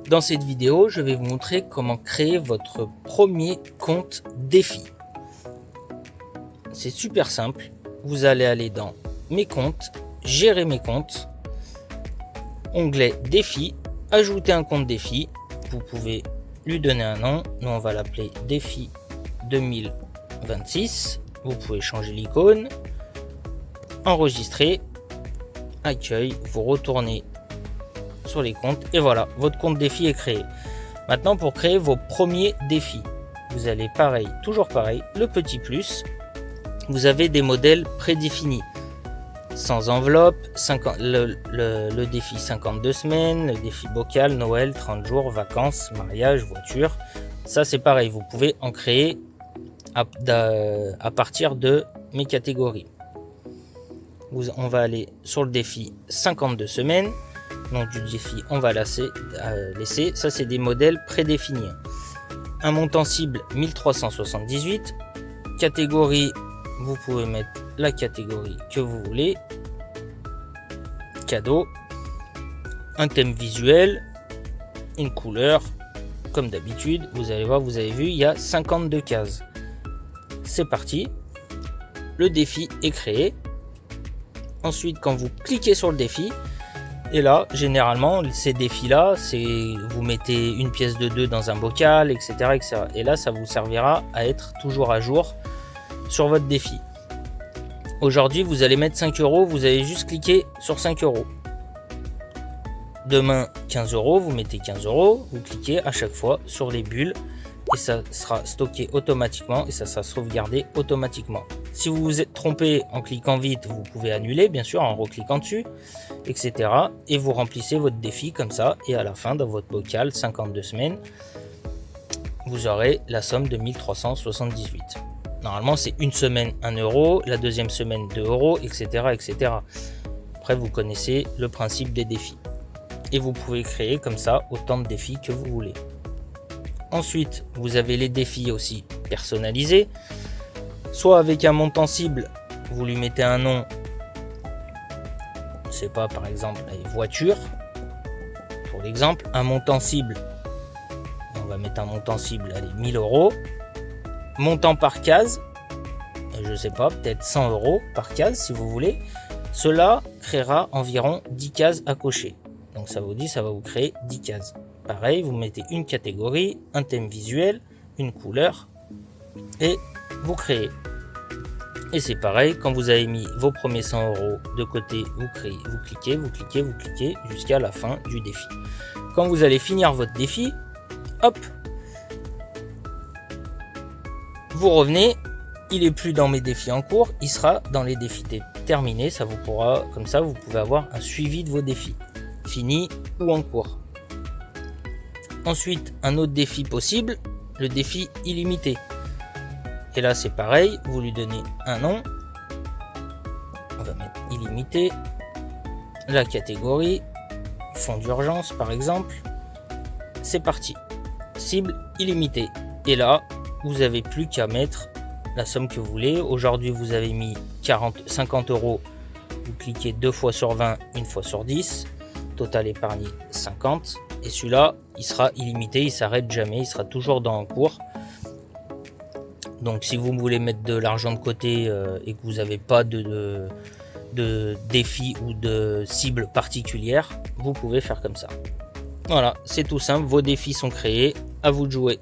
Dans cette vidéo, je vais vous montrer comment créer votre premier compte défi. C'est super simple. Vous allez aller dans Mes comptes, Gérer mes comptes, onglet Défi, ajouter un compte défi. Vous pouvez lui donner un nom. Nous, on va l'appeler Défi 2026. Vous pouvez changer l'icône, enregistrer, accueil, vous retournez sur les comptes et voilà, votre compte défi est créé. Maintenant, pour créer vos premiers défis, vous allez toujours pareil, le petit plus. Vous avez des modèles prédéfinis, sans enveloppe, le défi 52 semaines, le défi bocal, Noël, 30 jours, vacances, mariage, voiture. Ça c'est pareil, vous pouvez en créer à partir de mes catégories. On va aller sur le défi 52 semaines. Nom du défi, on va laisser. Ça, c'est des modèles prédéfinis. Un montant cible 1378. Catégorie, vous pouvez mettre la catégorie que vous voulez. Cadeau. Un thème visuel. Une couleur. Comme d'habitude, vous allez voir, vous avez vu, il y a 52 cases. C'est parti. Le défi est créé. Ensuite, quand vous cliquez sur le défi, et là, généralement, ces défis-là, vous mettez une pièce de 2 dans un bocal, etc., etc. Et là, ça vous servira à être toujours à jour sur votre défi. Aujourd'hui, vous allez mettre 5 €, vous allez juste cliquer sur 5 €. Demain, 15 €, vous mettez 15 €, vous cliquez à chaque fois sur les bulles et ça sera stocké automatiquement et ça sera sauvegardé automatiquement. Si vous vous êtes trompé en cliquant vite, vous pouvez annuler, bien sûr, en recliquant dessus, etc. Et vous remplissez votre défi comme ça. Et à la fin, dans votre bocal, 52 semaines, vous aurez la somme de 1378. Normalement, c'est une semaine 1 €, la deuxième semaine 2 €, etc., etc. Après, vous connaissez le principe des défis. Et vous pouvez créer comme ça autant de défis que vous voulez. Ensuite, vous avez les défis aussi personnalisés. Soit avec un montant cible, vous lui mettez un nom, je sais pas, par exemple, voiture. Pour l'exemple, un montant cible, on va mettre un montant cible, allez, 1000 €. Montant par case, je sais pas, peut-être 100 € par case si vous voulez. Cela créera environ 10 cases à cocher. Donc ça va vous créer 10 cases. Pareil, vous mettez une catégorie, un thème visuel, une couleur et vous créez. Et c'est pareil, quand vous avez mis vos premiers 100 € de côté, vous cliquez jusqu'à la fin du défi. Quand vous allez finir votre défi, hop, vous revenez, il est plus dans mes défis en cours, il sera dans les défis terminés. Comme ça, vous pouvez avoir un suivi de vos défis, finis ou en cours. Ensuite, un autre défi possible, le défi illimité. Et là, c'est pareil, vous lui donnez un nom. On va mettre illimité. La catégorie, fonds d'urgence par exemple. C'est parti. Cible illimitée. Et là, vous n'avez plus qu'à mettre la somme que vous voulez. Aujourd'hui, vous avez mis 50 €. Vous cliquez 2 fois sur 20, 1 fois sur 10. Total épargné 50. Et celui-là, il sera illimité, il s'arrête jamais, il sera toujours dans le cours. Donc si vous voulez mettre de l'argent de côté et que vous n'avez pas de défi ou de cible particulière, vous pouvez faire comme ça. Voilà, c'est tout simple, vos défis sont créés, à vous de jouer.